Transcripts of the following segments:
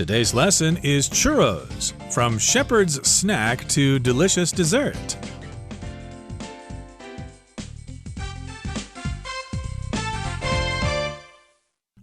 Today's lesson is churros, from shepherd's snack to delicious dessert.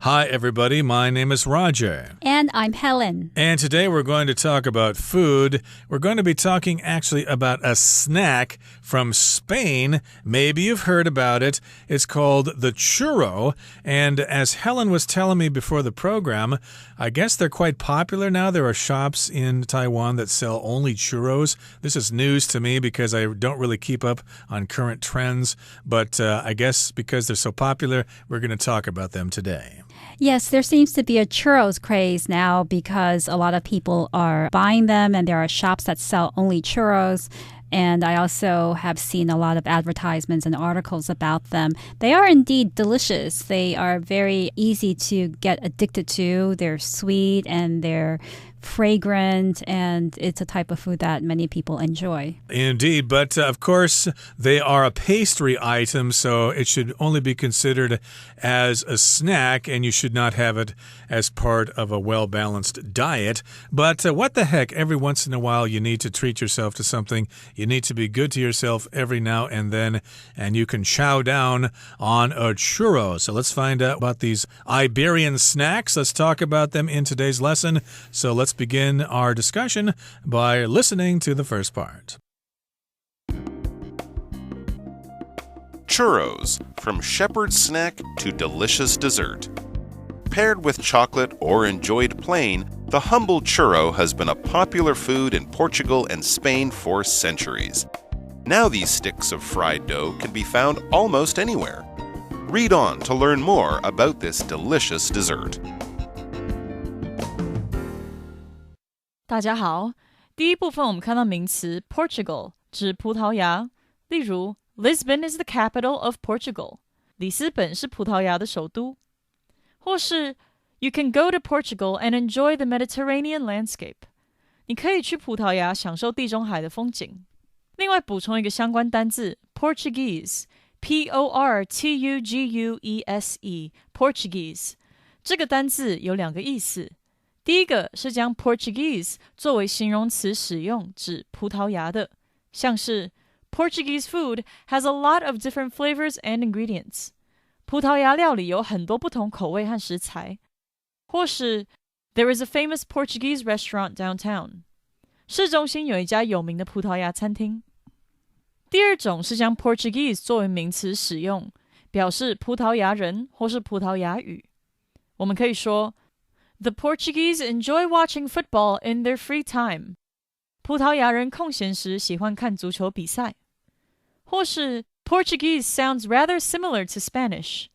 Hi, everybody. My name is Roger. And I'm Helen. And today we're going to talk about food. We're going to be talking actually about a snack from Spain. Maybe you've heard about it. It's called the churro. And as Helen was telling me before the program, I guess they're quite popular now. There are shops in Taiwan that sell only churros. This is news to me because I don't really keep up on current trends. But I guess because they're so popular, we're going to talk about them today. Yes, there seems to be a churros craze now because a lot of people are buying them and there are shops that sell only churros. And I also have seen a lot of advertisements and articles about them. They are indeed delicious. They are very easy to get addicted to. They're sweet and they're fragrant, and it's a type of food that many people enjoy. Indeed, but of course, they are a pastry item, so it should only be considered as a snack, and you should not have it as part of a well-balanced diet. But what the heck, every once in a while, you need to treat yourself to something. You need to be good to yourself every now and then, and you can chow down on a churro. So let's find out about these Iberian snacks. Let's talk about them in today's lesson. So let's begin our discussion by listening to the first part. Churros, from shepherd's snack to delicious dessert. Paired with chocolate or enjoyed plain, the humble churro has been a popular food in Portugal and Spain for centuries. Now these sticks of fried dough can be found almost anywhere. Read on to learn more about this delicious dessert. 大家好，第一部分我们看到名词 Portugal 指葡萄牙，例如 Lisbon is the capital of Portugal. 里斯本是葡萄牙的首都。或是 You can go to Portugal and enjoy the Mediterranean landscape. 你可以去葡萄牙享受地中海的风景。另外补充一个相关单字 Portuguese, P-O-R-T-U-G-U-E-S-E, Portuguese. 这个单字有两个意思。第一个是将 Portuguese 作为形容词使用，指葡萄牙的，像是 Portuguese food has a lot of different flavors and ingredients. 葡萄牙料理有很多不同口味和食材。或是 There is a famous Portuguese restaurant downtown. 市中心有一家有名的葡萄牙餐厅。第二种是将 Portuguese 作为名词使用，表示葡萄牙人或是葡萄牙语。我们可以说The Portuguese enjoy watching football in their free time. 葡萄牙人空闲时喜欢看足球比赛。或是 Portuguese sounds rather similar to Spanish.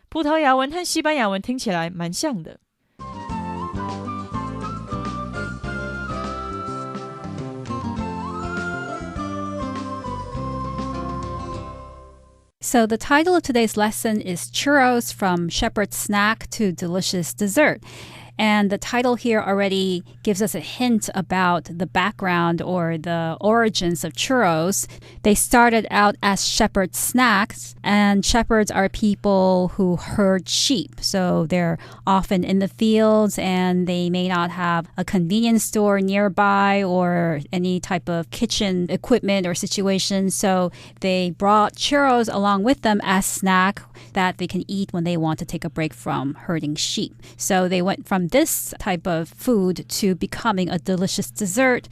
葡萄牙文和西班牙文听起来蛮像的。So the title of today's lesson is Churros, from shepherd's snack to delicious dessert. And the title here already gives us a hint about the background or the origins of churros. They started out as shepherd snacks, and shepherds are people who herd sheep. So they're often in the fields and they may not have a convenience store nearby or any type of kitchen equipment or situation. So they brought churros along with them as snack that they can eat when they want to take a break from herding sheep. So they went from this type of food to becoming a delicious dessert,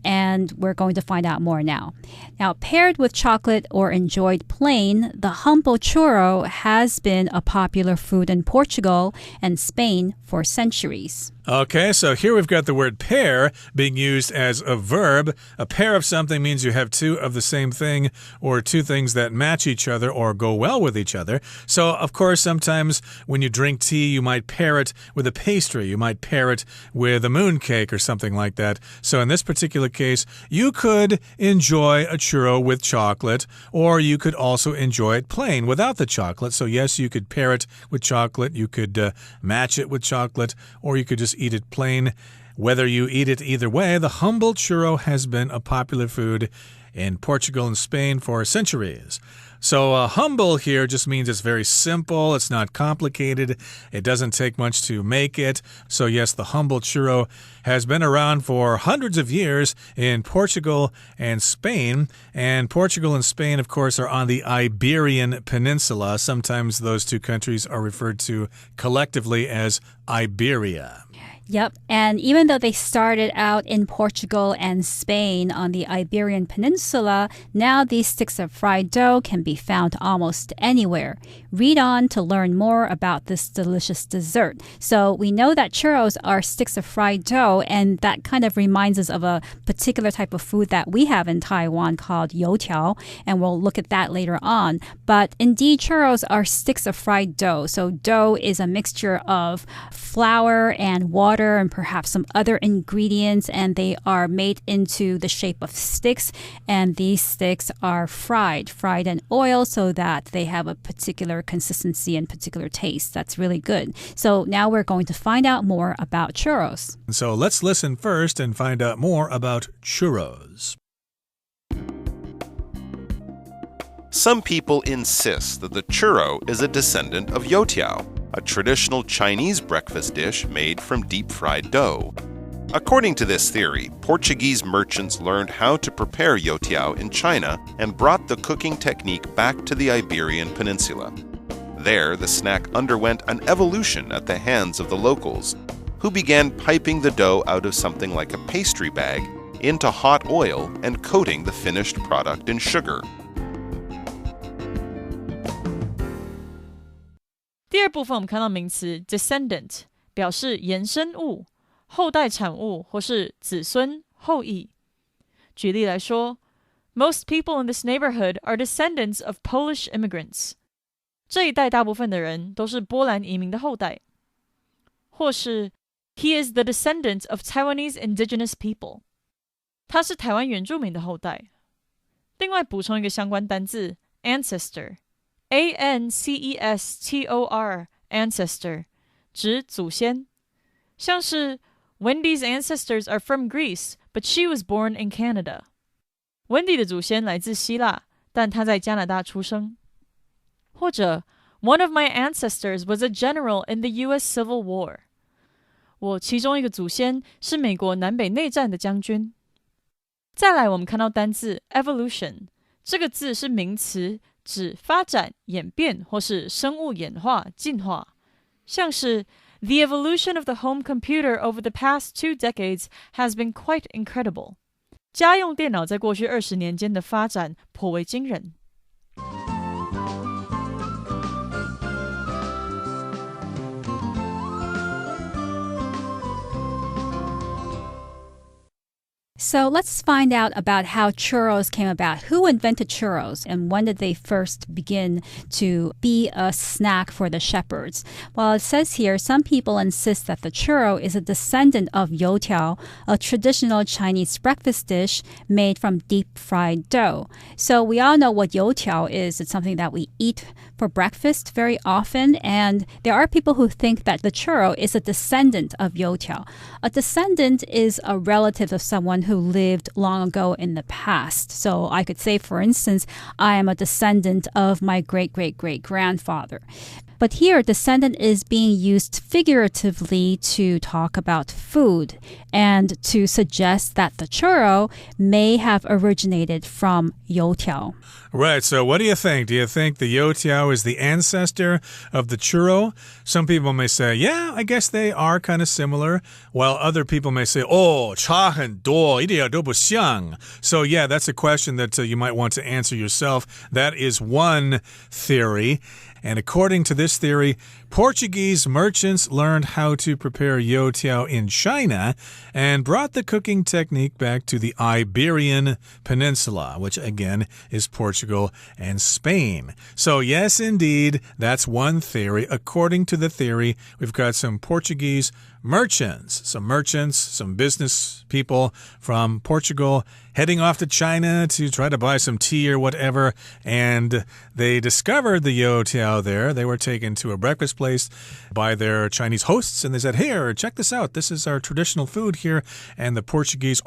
and we're going to find out more now. Now, paired with chocolate or enjoyed plain, the humble churro has been a popular food in Portugal and Spain for centuries. Okay, so here we've got the word pair being used as a verb. A pair of something means you have two of the same thing or two things that match each other or go well with each other. So, of course, sometimes when you drink tea, you might pair it with a pastry. You might pair it with a mooncake or something like that. So in this particular case, you could enjoy a churro with chocolate, or you could also enjoy it plain without the chocolate. So yes, you could pair it with chocolate. You could match it with chocolate, or you could just eat it plain. Whether you eat it either way, the humble churro has been a popular food in Portugal and Spain for centuries. So humble here just means it's very simple. It's not complicated. It doesn't take much to make it. So yes, the humble churro has been around for hundreds of years in Portugal and Spain. And Portugal and Spain, of course, are on the Iberian Peninsula. Sometimes those two countries are referred to collectively as Iberia. Yep, and even though they started out in Portugal and Spain on the Iberian Peninsula, now these sticks of fried dough can be found almost anywhere. Read on to learn more about this delicious dessert. So we know that churros are sticks of fried dough, and that kind of reminds us of a particular type of food that we have in Taiwan called youtiao, and we'll look at that later on. But indeed, churros are sticks of fried dough. So dough is a mixture of flour and water and perhaps some other ingredients, and they are made into the shape of sticks, and these sticks are fried in oil so that they have a particular consistency and particular taste. That's really good. So now we're going to find out more about churros. So let's listen first and find out more about churros. Some people insist that the churro is a descendant of youtiao, a traditional Chinese breakfast dish made from deep-fried dough. According to this theory, Portuguese merchants learned how to prepare youtiao in China and brought the cooking technique back to the Iberian Peninsula. There, the snack underwent an evolution at the hands of the locals, who began piping the dough out of something like a pastry bag into hot oil and coating the finished product in sugar. 第二部分我们看到名词 descendant 表示延伸物、后代产物或是子孙、后裔。举例来说 Most people in this neighborhood are descendants of Polish immigrants. 这一带大部分的人都是波兰移民的后代。或是 He is the descendant of Taiwanese indigenous people. 他是台湾原住民的后代。另外补充一个相关单字 ancestor。ancestor ancestor 指祖先，像是 Wendy's ancestors are from Greece, but she was born in Canada. Wendy 的祖先来自希腊，但她在加拿大出生。或者 One of my ancestors was a general in the U.S. Civil War. 我其中一个祖先是美国南北内战的将军。再来我们看到单字 evolution， 这个字是名词，指发展、演变或是生物演化、进化。像是 The evolution of the home computer over the past 2 decades has been quite incredible. 家用电脑在过去20年间的发展颇为惊人。So let's find out about how churros came about. Who invented churros and when did they first begin to be a snack for the shepherds? Well, it says here, some people insist that the churro is a descendant of youtiao, a traditional Chinese breakfast dish made from deep-fried dough. So we all know what youtiao is. It's something that we eat for breakfast very often, and there are people who think that the churro is a descendant of youtiao. A descendant is a relative of someone who lived long ago in the past. So I could say, for instance, I am a descendant of my great-great-great-grandfather. But here, descendant is being used figuratively to talk about food and to suggest that the churro may have originated from youtiao. Right, so what do you think? Do you think the youtiao is the ancestor of the churro? Some people may say, yeah, I guess they are kind of similar, while other people may say, 差很多，一点都不像. So yeah, that's a question that you might want to answer yourself. That is one theory. And according to this theory, Portuguese merchants learned how to prepare youtiao in China and brought the cooking technique back to the Iberian Peninsula, which again is Portugal and Spain. So yes, indeed, that's one theory. According to the theory, we've got some Portuguese merchants, some business people from Portugal heading off to China to try to buy some tea or whatever, and they discovered the youtiao there. They were taken to a breakfast place by their Chinese hosts. And they said, here, check this out. This is our traditional food here. And the Portuguese,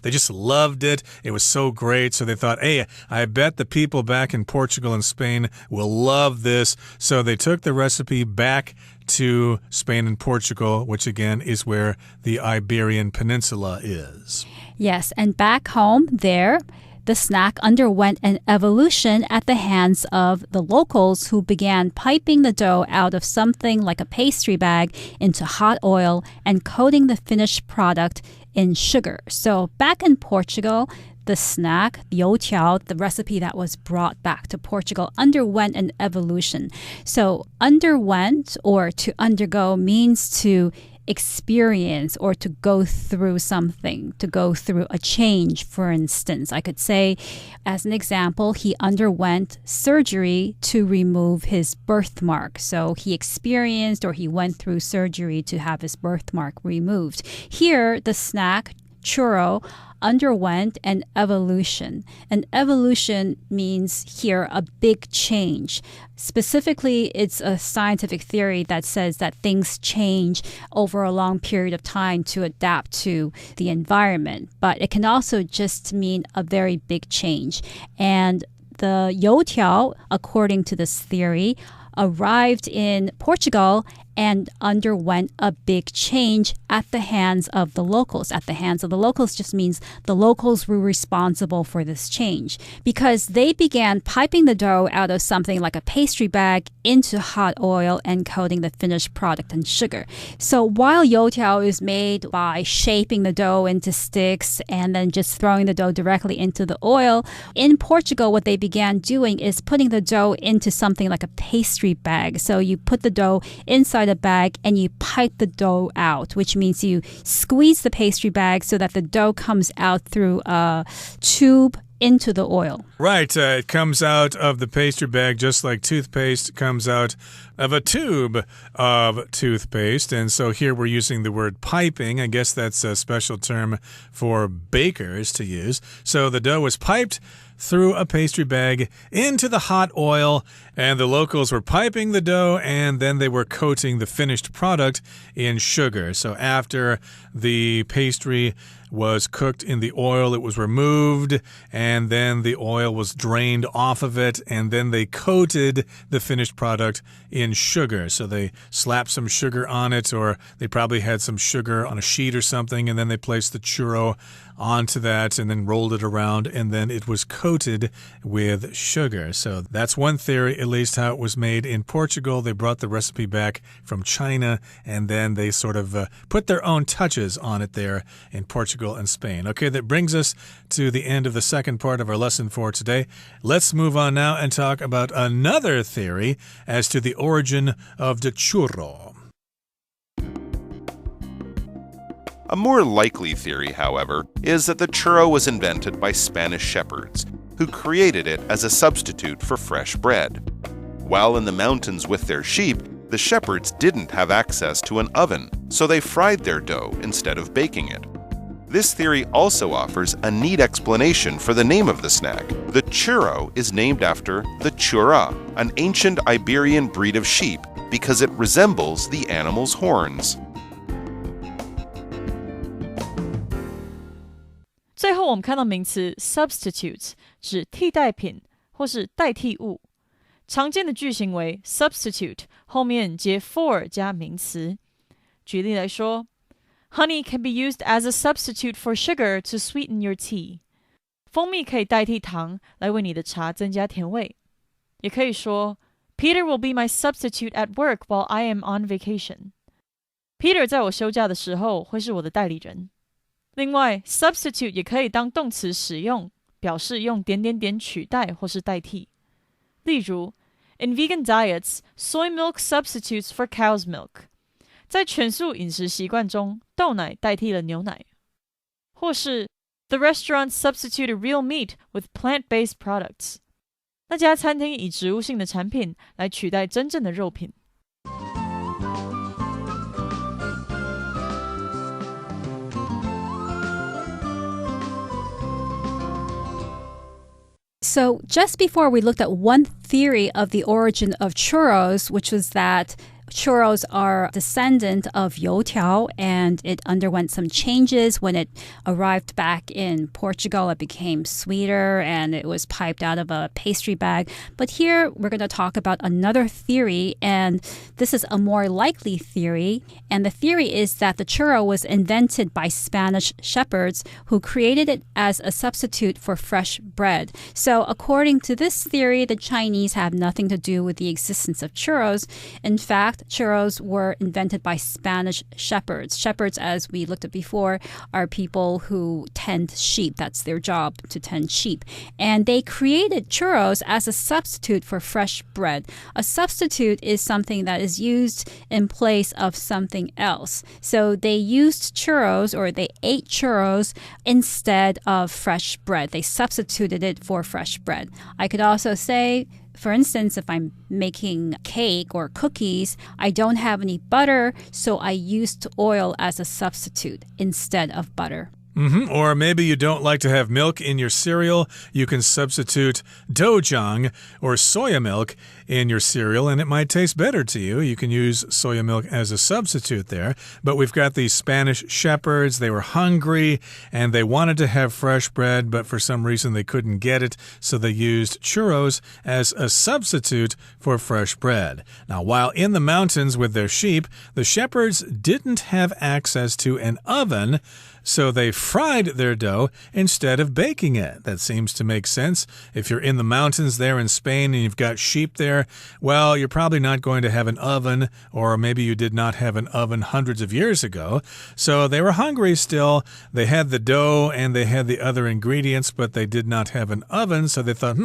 they just loved it. It was so great. So they thought, hey, I bet the people back in Portugal and Spain will love this. So they took the recipe back to Spain and Portugal, which again is where the Iberian Peninsula is. Yes, and back home there, the snack underwent an evolution at the hands of the locals who began piping the dough out of something like a pastry bag into hot oil and coating the finished product in sugar. So back in Portugal, the snack, the youtiao, the recipe that was brought back to Portugal, underwent an evolution. So underwent or to undergo means to experience or to go through something, to go through a change. For instance, I could say, as an example, he underwent surgery to remove his birthmark. So he experienced or he went through surgery to have his birthmark removed. Here, the snack, churro, underwent an evolution. An evolution means here a big change. Specifically, it's a scientific theory that says that things change over a long period of time to adapt to the environment. But it can also just mean a very big change. And the youtiao, according to this theory, arrived in Portugal and underwent a big change at the hands of the locals. At the hands of the locals just means the locals were responsible for this change because they began piping the dough out of something like a pastry bag into hot oil and coating the finished product in sugar. So while youtiao is made by shaping the dough into sticks and then just throwing the dough directly into the oil, in Portugal what they began doing is putting the dough into something like a pastry bag. So you put the dough inside a bag and you pipe the dough out, which means you squeeze the pastry bag so that the dough comes out through a tube into the oil. Right. It comes out of the pastry bag just like toothpaste comes out of a tube of toothpaste. And so here we're using the word piping. I guess that's a special term for bakers to use. So the dough was piped through a pastry bag into the hot oil, and the locals were piping the dough, and then they were coating the finished product in sugar. So after the pastry was cooked in the oil, it was removed, and then the oil was drained off of it, and then they coated the finished product in sugar. So they slapped some sugar on it, or they probably had some sugar on a sheet or something, and then they placed the churro onto that and then rolled it around, and then it was coated with sugar. So that's one theory, at least, how it was made in Portugal. They brought the recipe back from China, and then they sort of put their own touches on it there in Portugal and Spain. Okay, that brings us to the end of the second part of our lesson for today. Let's move on now and talk about another theory as to the origin of the churro. A more likely theory, however, is that the churro was invented by Spanish shepherds, who created it as a substitute for fresh bread. While in the mountains with their sheep, the shepherds didn't have access to an oven, so they fried their dough instead of baking it. This theory also offers a neat explanation for the name of the snack. The churro is named after the churra, an ancient Iberian breed of sheep, because it resembles the animal's horns. 最后我们看到名词 substitute 指替代品或是代替物。常见的句型为 substitute 后面接 for 加名词。举例来说 Honey can be used as a substitute for sugar to sweeten your tea. 蜂蜜可以代替糖来为你的茶增加甜味。也可以说 Peter will be my substitute at work while I am on vacation. Peter 在我休假的时候会是我的代理人。另外 substitute 也可以当动词使用，表示用点点点取代或是代替。例如 In vegan diets, soy milk substitutes for cow's milk. 在全素饮食习惯中，豆奶代替了牛奶。或是 The restaurant substituted real meat with plant-based products. 那家餐厅以植物性的产品来取代真正的肉品。So just before we looked at one theory of the origin of churros, which was that churros are descendant of youtiao, and it underwent some changes when it arrived back in Portugal. It became sweeter and it was piped out of a pastry bag. But here we're going to talk about another theory, and this is a more likely theory. And the theory is that the churro was invented by Spanish shepherds who created it as a substitute for fresh bread. So according to this theory, the Chinese have nothing to do with the existence of churros. In fact, churros were invented by Spanish shepherds. Shepherds, as we looked at before, are people who tend sheep. That's their job, to tend sheep. And they created churros as a substitute for fresh bread. A substitute is something that is used in place of something else. So they used churros, or they ate churros instead of fresh bread. They substituted it for fresh bread. I could also say, for instance, if I'm making cake or cookies, I don't have any butter, so I used oil as a substitute instead of butter. Or maybe you don't like to have milk in your cereal. You can substitute doujiang or soya milk in your cereal, and it might taste better to you. You can use soya milk as a substitute there. But we've got these Spanish shepherds. They were hungry, and they wanted to have fresh bread, but for some reason they couldn't get it, so they used churros as a substitute for fresh bread. Now, while in the mountains with their sheep, the shepherds didn't have access to an oven, so they fried their dough instead of baking it. That seems to make sense. If you're in the mountains there in Spain and you've got sheep there, well, you're probably not going to have an oven, or maybe you did not have an oven hundreds of years ago. So they were hungry still. They had the dough and they had the other ingredients, but they did not have an oven. So they thought,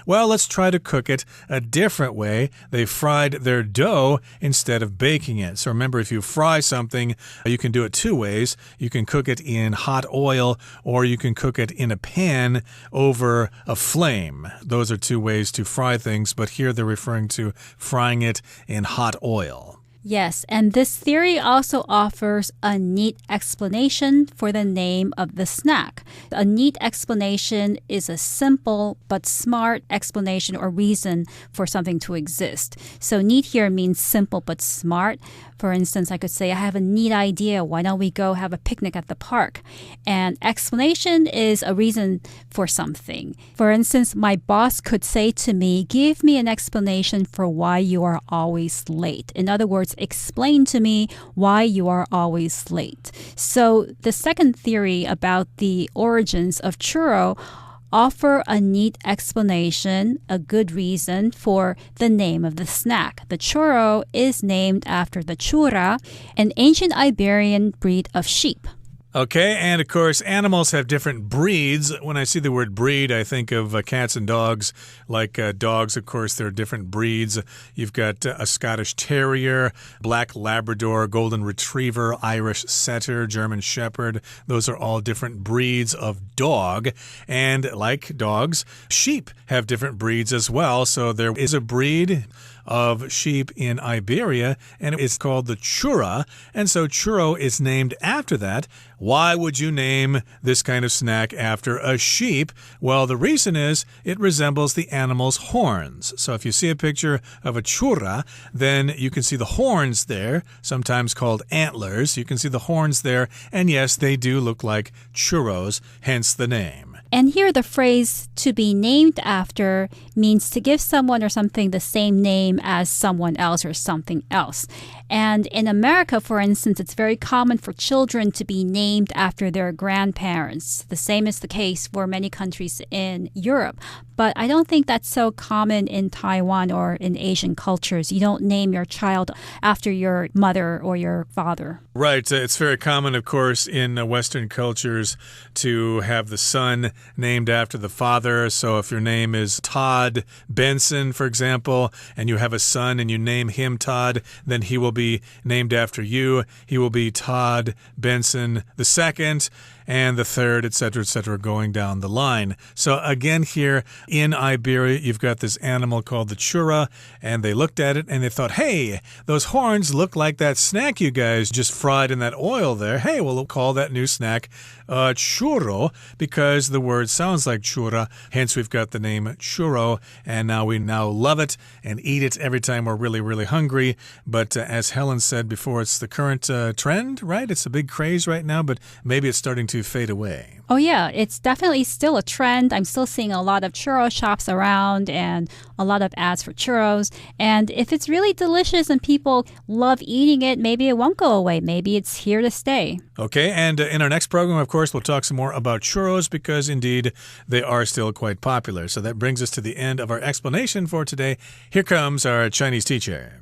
well, let's try to cook it a different way. They fried their dough instead of baking it. So remember, if you fry something, you can do it two ways. You can cook it in hot oil, or you can cook it in a pan over a flame. Those are two ways to fry things, but here they're referring to frying it in hot oil. Yes, and this theory also offers a neat explanation for the name of the snack. A neat explanation is a simple but smart explanation or reason for something to exist. So neat here means simple but smart. For instance, I could say, I have a neat idea. Why don't we go have a picnic at the park? And explanation is a reason for something. For instance, my boss could say to me, give me an explanation for why you are always late. In other words, explain to me why you are always late. So the second theory about the origins of churro offer a neat explanation, a good reason for the name of the snack. The churro is named after the chura, an ancient Iberian breed of sheep. Okay, and of course, animals have different breeds. When I see the word breed, I think of cats and dogs. Like dogs, of course, there are different breeds. You've got a Scottish Terrier, Black Labrador, Golden Retriever, Irish Setter, German Shepherd. Those are all different breeds of dog. And like dogs, sheep have different breeds as well. So there is a breed of sheep in Iberia, and it's called the chura, and so churro is named after that. Why would you name this kind of snack after a sheep? Well, the reason is it resembles the animal's horns. So if you see a picture of a chura, then you can see the horns there, sometimes called antlers. You can see the horns there, and yes, they do look like churros, hence the name. And here the phrase to be named after means to give someone or something the same name as someone else or something else. And in America, for instance, it's very common for children to be named after their grandparents. The same is the case for many countries in Europe. But I don't think that's so common in Taiwan or in Asian cultures. You don't name your child after your mother or your father. Right. It's very common, of course, in Western cultures to have the son named after the father. So if your name is Todd Benson, for example, and you have a son and you name him Todd, then he will be named after you. He will be Todd Benson II. and the third, etc., going down the line. So again here in Iberia, you've got this animal called the churra, and they looked at it and they thought, hey, those horns look like that snack you guys just fried in that oil there. Hey, we'll call that new snack churro because the word sounds like churra. Hence, we've got the name churro, and now we love it and eat it every time we're really, really hungry. But as Helen said before, it's the current trend, right? It's a big craze right now, but maybe it's starting to fade away. Oh, yeah, it's definitely still a trend. I'm still seeing a lot of churro shops around and a lot of ads for churros. And if it's really delicious and people love eating it, maybe it won't go away. Maybe it's here to stay. Okay, and in our next program, of course, we'll talk some more about churros because indeed they are still quite popular. So that brings us to the end of our explanation for today. Here comes our Chinese teacher.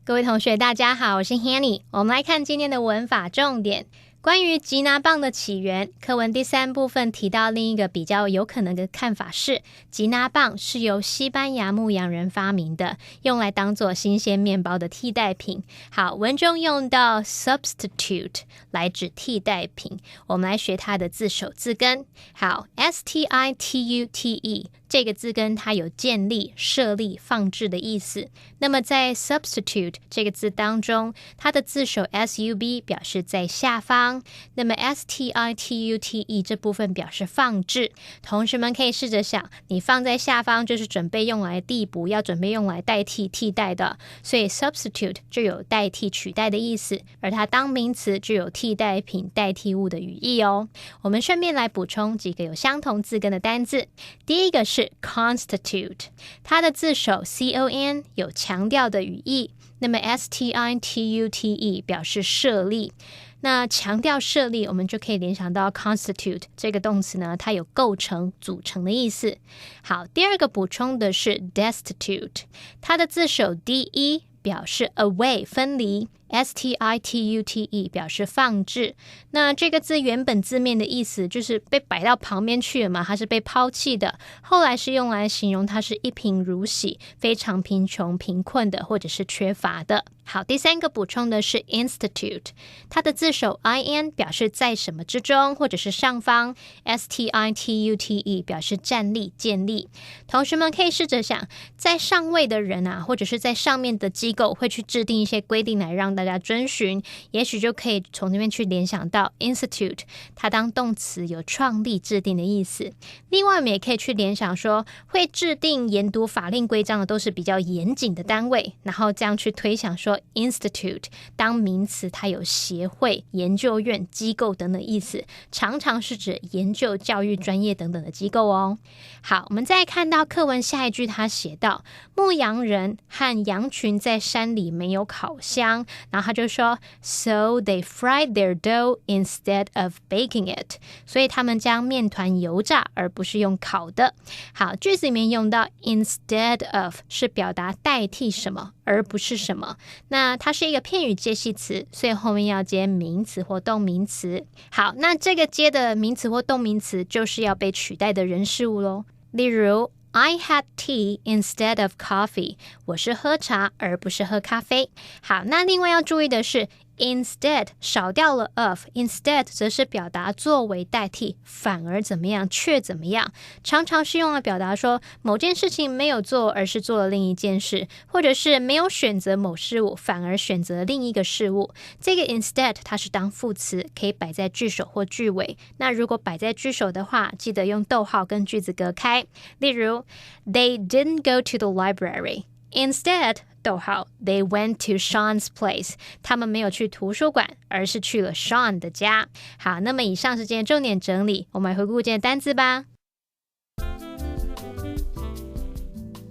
各位同学大家好，我是 Hanny。 我们来看今天的文法重点。关于吉拿棒的起源，课文第3部分提到另一个比较有可能的看法是，吉拿棒是由西班牙牧羊人发明的，用来当做新鲜面包的替代品。好，文中用到 substitute 来指替代品，我们来学它的字首字根。好， S-T-I-T-U-T-E 这个字根它有建立、设立、放置的意思。那么在 substitute 这个字当中，它的字首 S-U-B 表示在下方，那么 S-T-I-T-U-T-E 这部分表示放置。同学们可以试着想，你放在下方就是准备用来递补，要准备用来代替、替代的，所以 substitute 就有代替、取代的意思，而它当名词就有替代品、代替物的语义哦。我们顺便来补充几个有相同字根的单字。第一个是 constitute， 它的字首 C-O-N 有强调的语义，那么 S-T-I-T-U-T-E 表示设立。那强调设立，我们就可以联想到 constitute 这个动词呢，它有构成、组成的意思。好，第二个补充的是 destitute， 它的字首 D-E 表示 away 分离， S-T-I-T-U-T-E 表示放置。那这个字原本字面的意思就是被摆到旁边去了嘛，它是被抛弃的，后来是用来形容它是一贫如洗，非常贫穷、贫困的，或者是缺乏的。好，第三个补充的是 institute， 它的字首 in 表示在什么之中，或者是上方， S-T-I-T-U-T-E 表示站立、建立。同学们可以试着想，在上位的人啊，或者是在上面的机构会去制定一些规定来让大家遵循，也许就可以从这边去联想到 institute， 它当动词有创立、制定的意思。另外我们也可以去联想说，会制定研读法令规章的都是比较严谨的单位，然后这样去推想说institute 当名词它有协会、研究院、机构等等意思，常常是指研究、教育、专业等等的机构哦。好，我们再看到课文下一句，他写到牧羊人和羊群在山里没有烤箱，然后他就说 So they fried their dough instead of baking it， 所以他们将面团油炸而不是用烤的。好，句子里面用到 instead of 是表达代替什么而不是什么，那它是一个片语介系词，所以后面要接名词或动名词。好，那这个接的名词或动名词就是要被取代的人事物咯。例如I had tea instead of coffee， 我是喝茶而不是喝咖啡。好，那另外要注意的是Instead 少掉了 of， instead 则是表达作为代替，反而怎么样，却怎么样，常常是用来表达说某件事情没有做而是做了另一件事，或者是没有选择某事物反而选择另一个事物。这个 instead 它是当副词，可以摆在句首或句尾，那如果摆在句首的话，记得用逗号跟句子隔开。例如 They didn't go to the library Instead逗号 They went to Sean's place， 他们没有去图书馆，而是去了 Sean 的家。好，那么以上是今天重点整理，我们来回顾今天的单字吧。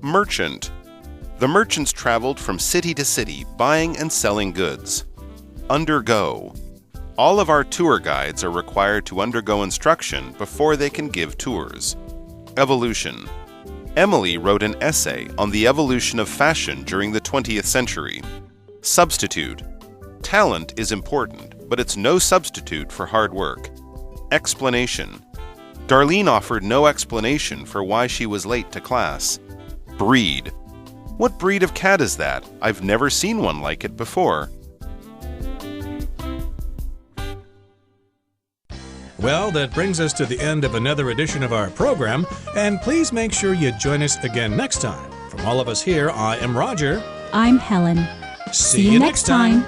Merchant. The merchants traveled from city to city, buying and selling goods. Undergo. All of our tour guides are required to undergo instruction before they can give tours. Evolution. Emily wrote an essay on the evolution of fashion during the 20th century. Substitute. Talent is important, but it's no substitute for hard work. Explanation. Darlene offered no explanation for why she was late to class. Breed. What breed of cat is that? I've never seen one like it before. Well, that brings us to the end of another edition of our program, and please make sure you join us again next time. From all of us here, I am Roger. I'm Helen. See you next time.